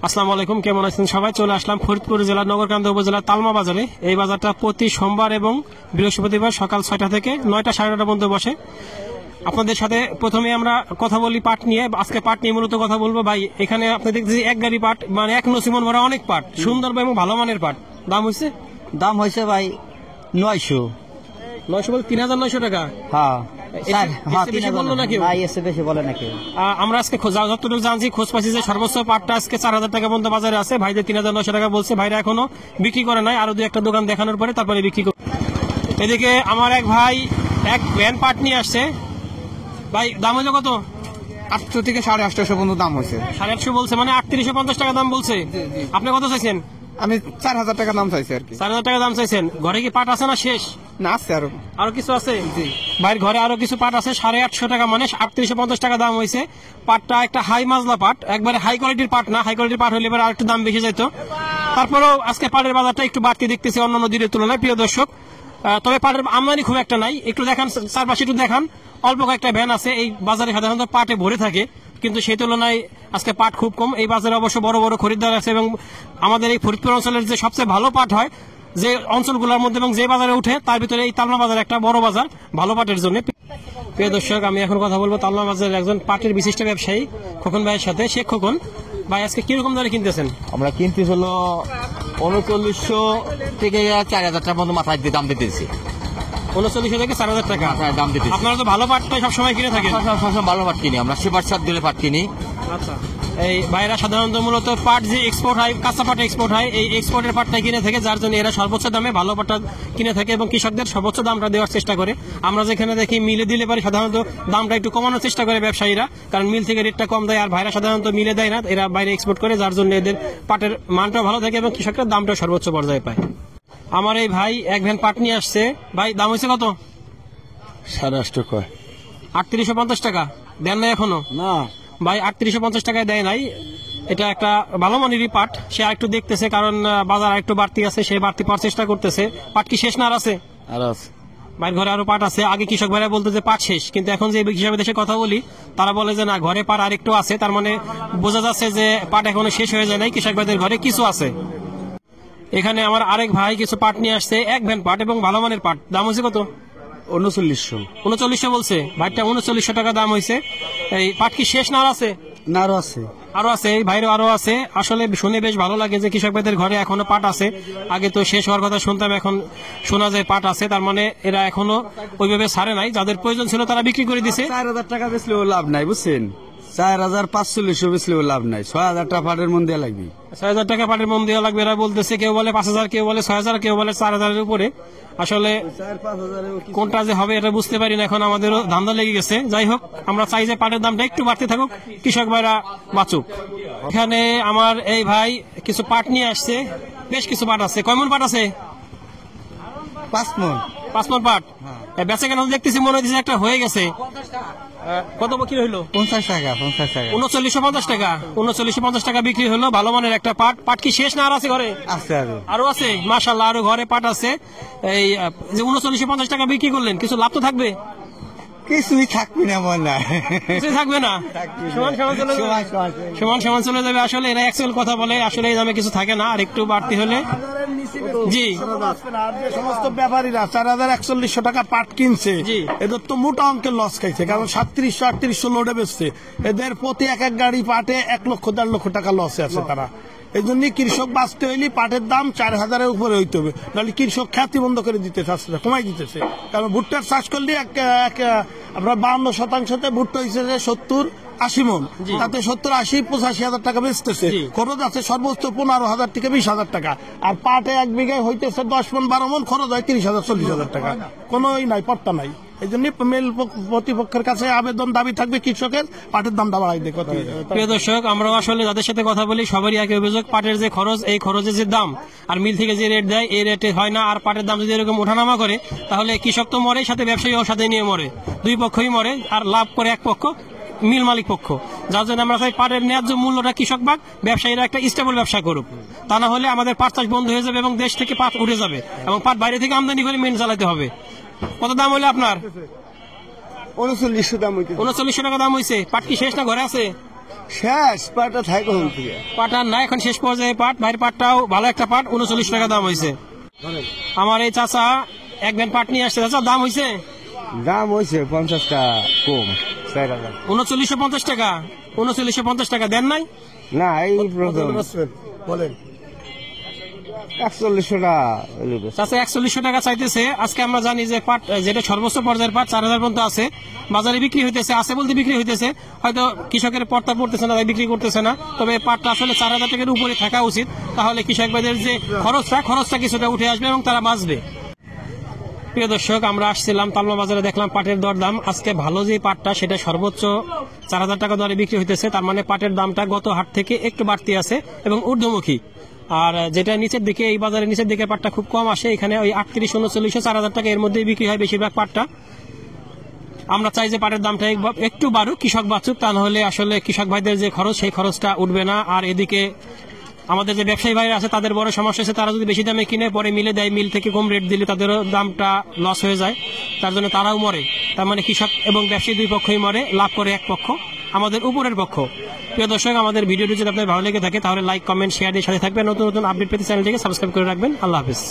আসসালামু আলাইকুম, কেমন আছেন সবাই? চলে আসলাম ফরিদপুর জেলার নগরকান্দা উপজেলার তালমা বাজারে। এই বাজারটা প্রতি সোমবার এবং বৃহস্পতিবার সকাল 6টা থেকে 9টা 9:30 পর্যন্ত বসে। আপনাদের সাথে প্রথমে আমরা কথা বলি পাট নিয়ে। আজকে পাট নিয়ে মূলত কথা বলবো। ভাই, এখানে আপনি দেখতেছি এক গাড়ি পাট, মানে এক নসিমন ভরা অনেক পাট, সুন্দর এবং ভালো মানের পাট। দাম হয়েছে ভাই 900 বল 3,900 টাকা। হ্যাঁ আমরা আজকে যতটুকু জানছি, খোঁজ পাচ্ছি যে সর্বোচ্চ পাটটা আজকে 4,000 টাকা পর্যন্ত বাজারে আছে। ভাইদের 3,900 টাকা বলছে। ভাইরা এখনো বিক্রি করে নাই, আরো 2-1টা দোকান দেখানোর পরে তারপরে বিক্রি করে। এদিকে আমার এক ভাই এক ভ্যান পাট নিয়ে আসছে। ভাই, দাম হলো কত? 800 থেকে 850 পর্যন্ত দাম হয়েছে। 850 বলছে, মানে 3850 টাকা দাম বলছে। আপনি কত চাইছেন? আমি 4,000 টাকা দাম চাইছি আর কি। 4,000 টাকা দাম চাইছেন। ঘরে কি পাট আছে না শেষ? না, আছে আরো কিছু আছে। ভাইয়ের ঘরে আরো কিছু পাট আছে। 850 টাকা, মানে 3850 টাকা দাম হয়েছে। পাটটা একটা হাই মাজলা পাট, একবারে হাই কোয়ালিটির পাট না। হাই কোয়ালিটির পাট হলে এবার আর একটু দাম বেশি যেত। তারপরেও আজকে পাটের বাজারটা একটু বাড়তি দেখতেছি অন্যান্য দিনের তুলনায়, প্রিয় দর্শক। তবে পাটের আমদানি খুব একটা নাই। একটু দেখান, চারপাশে একটু দেখান। অল্প কয়েকটা ভ্যান আছে। এই বাজারে সাধারণত পাটে ভরে থাকে, কিন্তু সেই তুলনায় আজকে পাট খুব কম। এই বাজারে অবশ্য বড় বড় খরিদ্দার আছে এবং আমাদের এই ফরিদপুর অঞ্চলের যে সবচেয়ে ভালো পাট হয় যে অঞ্চলগুলোর মধ্যে এবং যে বাজারে উঠে, তার ভিতরে এই তালমা বাজার একটা বড় বাজার ভালো পাটের জন্য। প্রিয় দর্শক, আমি এখন কথা বলবো তালমা বাজারের একজন পাটের বিশিষ্ট ব্যবসায়ী খোকন ভাইয়ের সাথে। শেখ খোকন ভাই, আজকে কিরকম দামে কিনতেছেন? আমরা কিনতে হলো 3900 থেকে 4,000 টাকার মতো মাথায় দিয়ে দাম দিতেছি। 3900 থেকে 4,000 টাকা দাম দিতেছি। আপনারা তো ভালো পাটটাই সবসময় কিনে থাকেন? সবসময় ভালো পাট কিনি আমরা, সুপার সাত দিলে পাট কিনি। আচ্ছা, এই ভাইরা সাধারণত মূলত পাট যে এক্সপোর্ট হয়, কাঁচা পাট এক্সপোর্ট হয়, এই এক্সপোর্টের পাটটাই কিনে থাকে, যার জন্য এরা সর্বোচ্চ দামে ভালো পাটটা কিনে থাকে এবং কৃষকদের সর্বোচ্চ দামটা দেওয়ার চেষ্টা করে। আমরা যেখানে দেখি মিলে দিলে পারি সাধারণত দামটা একটু কমানোর চেষ্টা করে ব্যবসায়ীরা, কারণ মিল থেকে রেটটা কম দেয়। আর ভাইরা সাধারণত মিলে দেয় না, এরা বাইরে এক্সপোর্ট করে, যার জন্য এদের পাটের মানটাও ভালো থাকে এবং কৃষকরা দামটা সর্বোচ্চ পর্যায়ে পায়। আমার এই ভাই এক ভ্যান পাট নিয়ে আসছে। ভাই, দাম হয়েছে কত? 3850 টাকা। দেন নাই এখনো? না ভাই, 3850 টাকায় দেয় নাই। এটা একটা ভালো মানেরই পাট। সে একটু দেখতেছে, কারণ বাজার একটু বাড়তি আছে, সে বাড়তি পাওয়ার চেষ্টা করতেছে। পাট কি শেষ না আর আছে? ভাইয়ের ঘরে আরো পাট আছে। আগে কৃষক ভাইরা বলতো যে পাট শেষ, কিন্তু এখন যে হিসাবে দেশে কথা বলি, তারা বলে যে না, ঘরে পাট আরেকটু আছে। তার মানে বোঝা যাচ্ছে যে পাট এখনো শেষ হয়ে যায় নাই, কৃষক ভাইদের ঘরে কিছু আছে। এখানে আমার আরেক ভাই কিছু পাট নিয়ে আসছে, এক ভ্যান পাট এবং ভালো মানের পাট। দাম হয়েছে কত? 3900 বলছে। ভাইটা 3900 টাকা দাম হয়েছে। এই পাট কি শেষ না আর আছে? না, আরো আছে। এই ভাইরও আরো আছে। আসলে শুনে বেশ ভালো লাগে যে কৃষক ভাইদের ঘরে এখনো পাট আছে। আগে তো শেষ হওয়ার কথা শুনতাম, এখন শোনা যায় পাট আছে। তার মানে এরা এখনো ওইভাবে ছাড়ে নাই। যাদের প্রয়োজন ছিল তারা বিক্রি করে দিছে। 4,000 টাকা বেচলেও লাভ নাই, বুঝছেন? 4,540 বেচলেও লাভ নাই। 6,000 টাকা পাটের মন দেওয়া লাগবে। 6,000 টাকা পাটের মন দেওয়া লাগবে। এরা বলতেছে কেউ বলে 5,000, কেউ বলে 6,000, কেউ বলে 4,000-এর উপরে। আসলে কোনটা যে হবে এটা বুঝতে পারি না। এখন আমাদেরও ধান্দা লেগে গেছে। যাই হোক, আমরা চাই যে পাটের দামটা একটু বাড়তে থাকুক, কৃষক ভাইরা বাঁচুক। এখানে আমার এই ভাই কিছু পাট নিয়ে আসছে। বেশ কিছু পাট আছে। কয় মন পাট আছে? 5 মন। 5 মন পাট। বেচা কেন দেখতেছি মনে হচ্ছে একটা হয়ে গেছে। কত বিক্রি হইলো? 50 টাকা। 3950 টাকা। 3950 টাকা বিক্রি হলো ভালো মানের একটা পাট। পাট কি শেষ না আর আছে ঘরে? আরো আছে। মাশাআল্লাহ, আরো ঘরে পাট আছে। এই যে 3950 টাকা বিক্রি করলেন, কিছু লাভ তো থাকবে? কিছুই থাকবে না, মনে হয় কিছুই থাকবে না। সমান সমান চলে যাবে। আসলে এরা অ্যাকচুয়াল কথা বলে, আসলে এই দামে কিছু থাকে না, আর একটু বাড়তি হলে। জি, সমস্ত ব্যাপারীরা 4,041 টাকা পাট কিনছে, এদের তো মোটা অঙ্কের লস খাইছে, কারণ 3700-3800 লোডে বেচছে। এদের প্রতি এক গাড়ি পাটে 1,00,000-1.5 লক্ষ টাকা লসে আছে তারা। এই জন্য কৃষক বাঁচতে হইলে পাটের দাম 4,000-এর উপরে হইতে হবে, নাহলে কৃষক খ্যাতি বন্ধ করে দিতে চাচ্ছে, কমাই দিতেছে। কারণ ভুট্টার চাষ করলে আপনার 52%-তে ভুট্টা হয়েছে 70-80 মন, তাতে 70-80-85 টাকা বেচতেছে। খরচ আছে সর্বোচ্চ 15,000 থেকে 20,000 টাকা। আর পাটে 1 বিঘায় হইতেছে 10 মন 12 মন, খরচ হয় 30,000-40,000 টাকা। কোনো নাই, পট্টা নাই। এই জন্য মেল প্রতিপক্ষের কাছে আবেদন, দাবি থাকবে কৃষকের পাটের দামটা বাড়াই দেয়। প্রিয় দর্শক, আমরা আসলে যাদের সাথে কথা বলি সবারই একই অভিযোগ, পাটের যে খরচ, এই খরচের যে দাম আর মিল থেকে যে রেট দেয়, এই রেটে হয় না। আর পাটের দাম যদি এরকম ওঠানামা করে, তাহলে কৃষক তো মরে, সাথে ব্যবসায়ীও সাথে নিয়ে মরে, দুই পক্ষই মরে। আর লাভ করে এক পক্ষ, মিল মালিক পক্ষ। যার জন্য আমরা চাই পাটের ন্যায্য মূল্যটা কৃষক ভাগ, ব্যবসায়ীরা একটা স্টেবল ব্যবসা করুক। তা না হলে আমাদের পাট চাষ বন্ধ হয়ে যাবে এবং দেশ থেকে পাট উঠে যাবে, এবং পাট বাইরে থেকে আমদানি করে মেন চালাতে হবে। কত দাম হলো আপনার? 3900 দাম হইছে। 3900 টাকা দাম হয়েছে। পাট কি শেষ না ঘরে আছে? শেষ পাটা থাই কখন থেকে পাট আর না, এখন শেষ পর্যায়ে পাট। ভাইয়ের পাটটাও ভালো একটা পাট, 39 টাকা দাম হয়েছে। আমার এই চাচা এক ভ্যান পাট নিয়ে আসছে। চাচা দাম হয়েছে? দাম হয়েছে 50 টাকা কম 4000 3950 টাকা। 3950 টাকা দেন নাই? না এই প্রথম বলেন 4100 টাকা চাচা 4100 টাকা চাইতেছে। আজকে আমরা জানি যে পাট যেটা সর্বোচ্চ পর্যায়ের পাট 4000 পর্যন্ত আছে, বাজারে বিক্রি হইতেছে, আছে বলতে বিক্রি হইতেছে। হয়তো কৃষকের পর্তা পড়তেছে না, তাই বিক্রি করতেছে না। তবে পাটটা আসলে 4000 টাকার উপরে থাকা উচিত, তাহলে কৃষক ভাইদের যে খরচটা কিছুটা উঠে আসবে এবং তারা বাঁচবে। প্রিয় দর্শক, আমরা আসছিলাম তালমা বাজারে, দেখলাম পাটের দরদাম আজকে ভালো যে পাটটা সেটা সর্বোচ্চ 4000 টাকা দরে বিক্রি হইতেছে। তার মানে পাটের দামটা গত হাট থেকে একটু বাড়তি আছে এবং ঊর্ধ্বমুখী। আর যেটা নিচের দিকে, এই বাজারের নিচের দিকে পাটটা খুব কম আসে, এখানে ওই 38, 39, 4000 টাকা এর মধ্যেই বিক্রি হয় বেশিরভাগ পাটটা। আমরা চাই যে পাটের দামটা একটু বাড়ুক, কৃষক বাঁচুক, তা নাহলে আসলে কৃষক ভাইদের যে খরচ সেই খরচটা উঠবে না। আর এদিকে আমাদের যে ব্যবসায়ী ভাইরা আছে তাদের বড় সমস্যা আছে, তারা যদি বেশি দামে কিনে পরে মিলে দেয়, মিল থেকে কম রেট দিলে তাদেরও দামটা লস হয়ে যায়, তার জন্য তারাও মরে। তার মানে কৃষক এবং ব্যবসায়ী দুই পক্ষই মরে, লাভ করে এক পক্ষ, আমাদের উপরের পক্ষ। প্রিয় দর্শক, আমাদের ভিডিওটি যদি আপনাদের ভালো লেগে থাকে তাহলে লাইক, কমেন্ট, শেয়ার দিয়ে সাথে থাকবেন। নতুন নতুন আপডেট পেতে চ্যানেলটিকে সাবস্ক্রাইব করে রাখবেন। আল্লাহ হাফেজ।